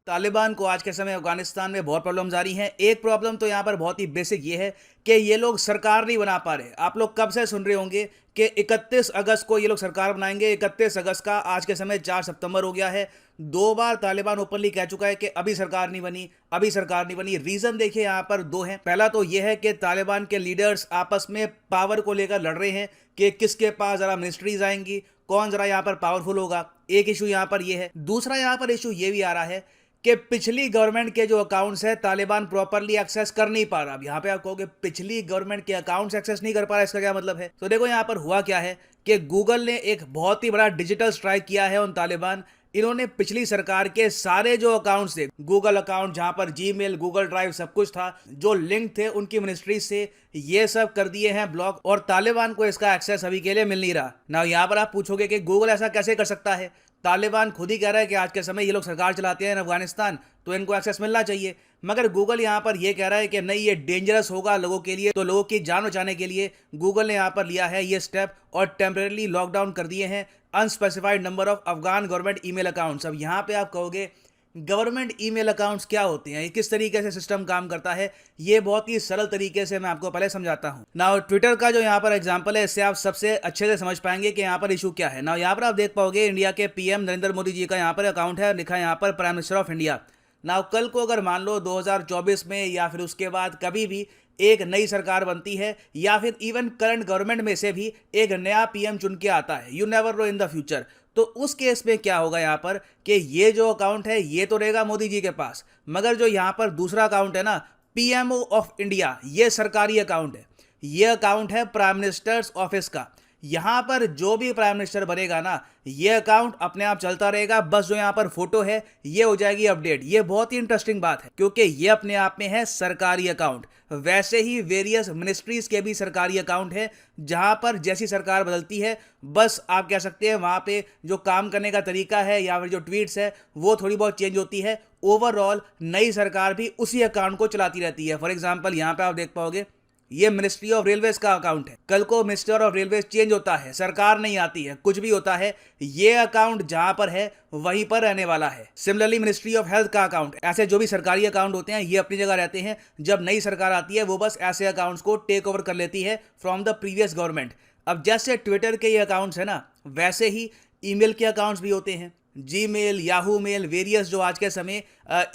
तालिबान को आज के समय अफगानिस्तान में बहुत प्रॉब्लम्स आ रही हैं। एक प्रॉब्लम तो यहाँ पर बहुत ही बेसिक ये है कि ये लोग सरकार नहीं बना पा रहे। आप लोग कब से सुन रहे होंगे कि 31 अगस्त को ये लोग सरकार बनाएंगे। 31 अगस्त का आज के समय 4 सितंबर हो गया है। 2 बार तालिबान ओपनली कह चुका है कि अभी सरकार नहीं बनी, अभी सरकार नहीं बनी। रीजन देखिए यहाँ पर दो हैं। पहला तो ये है कि तालिबान के लीडर्स आपस में पावर को लेकर लड़ रहे हैं कि किसके पास जरा मिनिस्ट्रीज आएंगी, कौन जरा यहाँ पर पावरफुल होगा। एक इशू यहाँ पर ये है। दूसरा यहाँ पर इशू ये भी आ रहा है कि पिछली गवर्नमेंट के जो अकाउंट्स है तालिबान प्रॉपरली एक्सेस कर नहीं पा रहा। अब यहाँ पे आप कहोगे पिछली गवर्नमेंट के अकाउंट्स एक्सेस नहीं कर पा रहा, इसका क्या मतलब है? तो देखो यहाँ पर हुआ क्या है कि गूगल ने एक बहुत ही बड़ा डिजिटल स्ट्राइक किया है उन तालिबान। इन्होंने पिछली सरकार के सारे जो अकाउंट्स थे, गूगल अकाउंट जहां पर जीमेल, गूगल ड्राइव सब कुछ था, जो लिंक थे उनकी मिनिस्ट्री से, ये सब कर दिए हैं ब्लॉक और तालिबान को इसका एक्सेस अभी के लिए मिल नहीं रहा ना। यहाँ पर आप पूछोगे कि गूगल ऐसा कैसे कर सकता है? तालिबान खुद ही कह रहा है कि आज के समय ये लोग सरकार चलाते हैं अफगानिस्तान, तो इनको एक्सेस मिलना चाहिए। मगर गूगल यहाँ पर ये कह रहा है कि नहीं, ये डेंजरस होगा लोगों के लिए। तो लोगों की जान बचाने के लिए गूगल ने यहाँ पर लिया है ये स्टेप और टेम्परेरी लॉकडाउन कर दिए हैं unspecified number of Afghan government email accounts. अब यहाँ पे आप कहोगे गवर्नमेंट ईमेल अकाउंट्स क्या होते हैं, ये किस तरीके से सिस्टम काम करता है? ये बहुत ही सरल तरीके से मैं आपको पहले समझाता हूं। नाउ ट्विटर का जो यहाँ पर एग्जांपल है, इससे आप सबसे अच्छे से समझ पाएंगे कि यहाँ पर इशू क्या है। नाउ यहाँ पर आप देख पाओगे इंडिया के पीएम नरेंद्र मोदी जी का यहाँ पर अकाउंट है, लिखा है यहाँ पर prime minister of India. Now कल को अगर मान लो 2024 में या फिर उसके बाद कभी भी एक नई सरकार बनती है या फिर इवन करंट गवर्नमेंट में से भी एक नया पीएम चुन के आता है, you never know in the future, तो उस केस में क्या होगा यहाँ पर कि ये जो अकाउंट है ये तो रहेगा मोदी जी के पास, मगर जो यहाँ पर दूसरा अकाउंट है ना, पीएमओ ऑफ इंडिया, ये सरकारी अकाउंट है। ये अकाउंट है प्राइम मिनिस्टर्स ऑफिस का। यहाँ पर जो भी प्राइम मिनिस्टर बनेगा ना, ये अकाउंट अपने आप चलता रहेगा। बस जो यहाँ पर फोटो है ये हो जाएगी अपडेट। ये बहुत ही इंटरेस्टिंग बात है क्योंकि ये अपने आप में है सरकारी अकाउंट। वैसे ही वेरियस मिनिस्ट्रीज के भी सरकारी अकाउंट है, जहां पर जैसी सरकार बदलती है बस आप कह सकते हैं वहां पे जो काम करने का तरीका है या फिर जो ट्वीट्स है वो थोड़ी बहुत चेंज होती है। ओवरऑल नई सरकार भी उसी अकाउंट को चलाती रहती है। फॉर एग्जाम्पल यहाँ पे आप देख पाओगे ये मिनिस्ट्री ऑफ रेलवेज का अकाउंट है। कल को मिनिस्टर ऑफ रेलवेज चेंज होता है, सरकार नहीं आती है, कुछ भी होता है, ये अकाउंट जहां पर है वहीं पर रहने वाला है। सिमिलरली मिनिस्ट्री ऑफ हेल्थ का अकाउंट, ऐसे जो भी सरकारी अकाउंट होते हैं ये अपनी जगह रहते हैं। जब नई सरकार आती है वो बस ऐसे अकाउंट्स को टेक ओवर कर लेती है फ्रॉम द प्रीवियस गवर्नमेंट। अब जैसे ट्विटर के ये अकाउंट्स है ना, वैसे ही ईमेल के अकाउंट्स भी होते हैं। जीमेल, याहू मेल, वेरियस जो आज के समय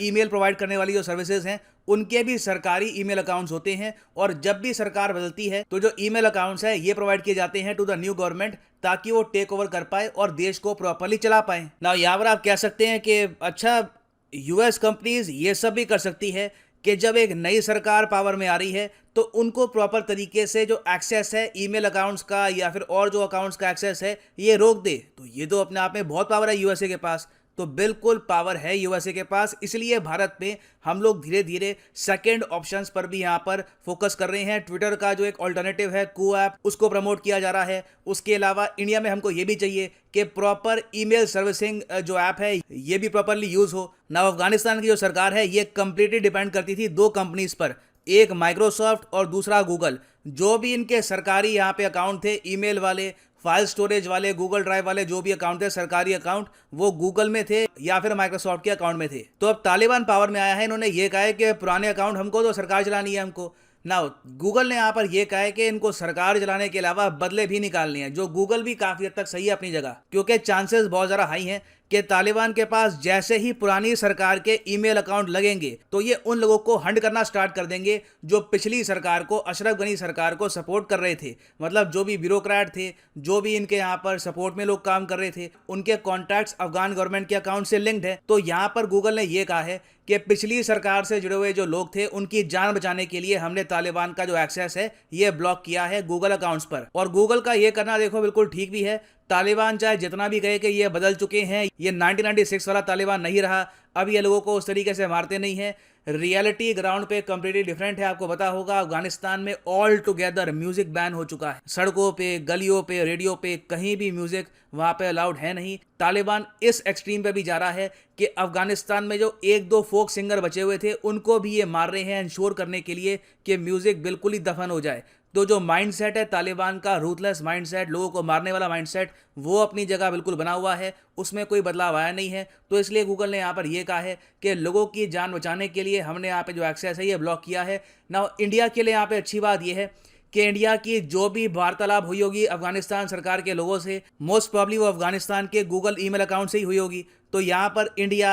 ईमेल प्रोवाइड करने वाली जो सर्विसेज हैं उनके भी सरकारी ईमेल अकाउंट्स होते हैं। और जब भी सरकार बदलती है तो जो ईमेल अकाउंट्स है ये प्रोवाइड किए जाते हैं टू द न्यू गवर्नमेंट, ताकि वो टेक ओवर कर पाए और देश को प्रॉपर्ली चला पाए। ना यहाँ पर आप कह सकते हैं कि अच्छा, यूएस कंपनीज ये सब भी कर सकती है कि जब एक नई सरकार पावर में आ रही है तो उनको प्रॉपर तरीके से जो एक्सेस है ईमेल अकाउंट्स का या फिर और जो अकाउंट्स का एक्सेस है ये रोक दे। तो ये तो अपने आप में बहुत पावर है यूएसए के पास। तो बिल्कुल पावर है यूएसए के पास। इसलिए भारत में हम लोग धीरे धीरे सेकंड ऑप्शंस पर भी यहाँ पर फोकस कर रहे हैं। ट्विटर का जो एक ऑल्टरनेटिव है कू ऐप, उसको प्रमोट किया जा रहा है। उसके अलावा इंडिया में हमको ये भी चाहिए कि प्रॉपर ईमेल सर्विसिंग जो ऐप है ये भी प्रॉपरली यूज हो ना। अफगानिस्तान की जो सरकार है ये कंप्लीटली डिपेंड करती थी दो कंपनीज पर, एक माइक्रोसॉफ्ट और दूसरा गूगल। जो भी इनके सरकारी यहाँ पे अकाउंट थे, ईमेल वाले, फाइल स्टोरेज वाले, गूगल ड्राइव वाले, जो भी अकाउंट थे सरकारी अकाउंट, वो गूगल में थे या फिर माइक्रोसॉफ्ट के अकाउंट में थे। तो अब तालिबान पावर में आया है, इन्होंने ये कहा है कि पुराने अकाउंट हमको तो सरकार चलानी है हमको। ना गूगल ने यहाँ पर यह कहा है कि इनको सरकार चलाने के अलावा बदले भी निकालने हैं, जो गूगल भी काफी हद तक सही है अपनी जगह, क्योंकि चांसेस बहुत ज्यादा हाई हैं कि तालिबान के पास जैसे ही पुरानी सरकार के ईमेल अकाउंट लगेंगे तो ये उन लोगों को हंड करना स्टार्ट कर देंगे जो पिछली सरकार को, अशरफ गनी सरकार को सपोर्ट कर रहे थे। मतलब जो भी ब्यूरोक्रेट थे, जो भी इनके यहाँ पर सपोर्ट में लोग काम कर रहे थे, उनके कॉन्टैक्ट्स अफगान गवर्नमेंट के अकाउंट से लिंक्ड है। तो यहाँ पर गूगल ने यह कहा है कि पिछली सरकार से जुड़े हुए जो लोग थे उनकी जान बचाने के लिए हमने तालिबान का जो एक्सेस है ये ब्लॉक किया है गूगल अकाउंट्स पर। और गूगल का ये करना देखो बिल्कुल ठीक भी है। तालिबान चाहे जितना भी कहे कि ये बदल चुके हैं, ये 1996 वाला तालिबान नहीं रहा, अब ये लोगों को उस तरीके से मारते नहीं हैं। रियलिटी ग्राउंड पे कंप्लीटली डिफरेंट है। आपको पता होगा अफगानिस्तान में ऑल टुगेदर म्यूजिक बैन हो चुका है। सड़कों पे, गलियों पे, रेडियो पे, कहीं भी म्यूजिक वहां पे अलाउड है नहीं। तालिबान इस एक्सट्रीम पे भी जा रहा है कि अफगानिस्तान में जो एक दो फोक सिंगर बचे हुए थे उनको भी ये मार रहे हैं इंश्योर करने के लिए कि म्यूजिक बिल्कुल ही दफन हो जाए। तो जो माइंडसेट है तालिबान का, रूथलेस माइंडसेट, लोगों को मारने वाला माइंडसेट, वो अपनी जगह बिल्कुल बना हुआ है, उसमें कोई बदलाव आया नहीं है। तो इसलिए गूगल ने यहाँ पर ये कहा है कि लोगों की जान बचाने के लिए हमने यहाँ पे जो एक्सेस है ये ब्लॉक किया है ना। इंडिया के लिए यहाँ पे अच्छी बात ये है कि इंडिया की जो भी वार्तालाप हुई होगी अफगानिस्तान सरकार के लोगों से, मोस्ट प्रॉब्ली वो अफगानिस्तान के गूगल ईमेल अकाउंट से ही हुई होगी। तो यहाँ पर इंडिया,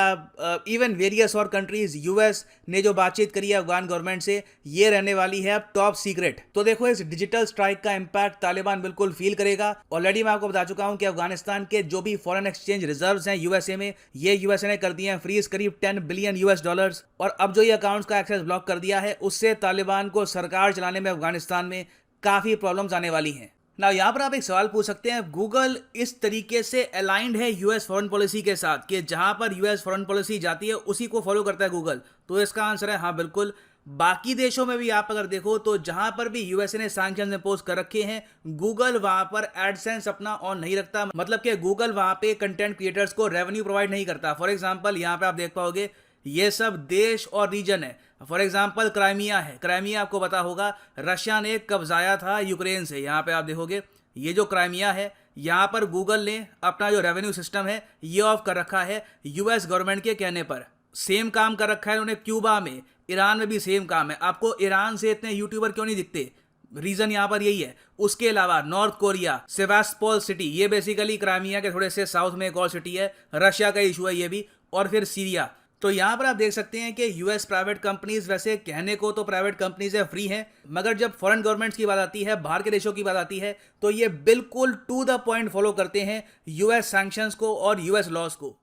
इवन वेरियस और कंट्रीज, यूएस ने जो बातचीत करी है अफगान गवर्नमेंट से, ये रहने वाली है अब टॉप सीक्रेट। तो देखो इस डिजिटल स्ट्राइक का इंपैक्ट तालिबान बिल्कुल फील करेगा। ऑलरेडी मैं आपको बता चुका हूं कि अफगानिस्तान के जो भी फॉरेन एक्सचेंज रिजर्व्स हैं यूएसए में, ये यूएसए ने कर दिए हैं फ्रीज, करीब 10 बिलियन यूएस डॉलर्स। और अब जो ये अकाउंट्स का एक्सेस ब्लॉक कर दिया है, उससे तालिबान को सरकार चलाने में अफगानिस्तान में काफी प्रॉब्लम्स आने वाली हैं ना। यहाँ पर आप एक सवाल पूछ सकते हैं, गूगल इस तरीके से अलाइंड है यूएस फॉरेन पॉलिसी के साथ कि जहां पर यूएस फॉरेन पॉलिसी जाती है उसी को फॉलो करता है गूगल? तो इसका आंसर है हाँ, बिल्कुल। बाकी देशों में भी आप अगर देखो तो जहां पर भी यूएसए ने सैंक्शंस इंपोज कर रखे हैं, गूगल वहां पर एडसेंस अपना ऑन नहीं रखता। मतलब कि गूगल वहां पे कंटेंट क्रिएटर्स को रेवेन्यू प्रोवाइड नहीं करता। फॉर एग्जांपल यहाँ पे आप देख पाओगे ये सब देश और रीजन है। फॉर एग्जांपल क्राइमिया है, क्राइमिया आपको पता होगा रशिया ने कब्जाया था यूक्रेन से। यहाँ पे आप देखोगे ये जो क्राइमिया है, यहाँ पर गूगल ने अपना जो रेवेन्यू सिस्टम है ये ऑफ कर रखा है यूएस गवर्नमेंट के कहने पर। सेम काम कर रखा है उन्होंने क्यूबा में, ईरान में भी सेम काम है। आपको ईरान से इतने यूट्यूबर क्यों नहीं दिखते? रीजन यहाँ पर यही है। उसके अलावा नॉर्थ कोरिया, सेवास्टोपोल सिटी, ये बेसिकली क्राइमिया के थोड़े से साउथ में एक और सिटी है, रशिया का इशू है ये भी, और फिर सीरिया। तो यहाँ पर आप देख सकते हैं कि यूएस प्राइवेट कंपनीज, वैसे कहने को तो प्राइवेट कंपनीज है, फ्री हैं, मगर जब फॉरेन गवर्नमेंट्स की बात आती है, बाहर के देशों की बात आती है, तो ये बिल्कुल टू द पॉइंट फॉलो करते हैं यूएस सैंक्शंस को और यूएस लॉज को।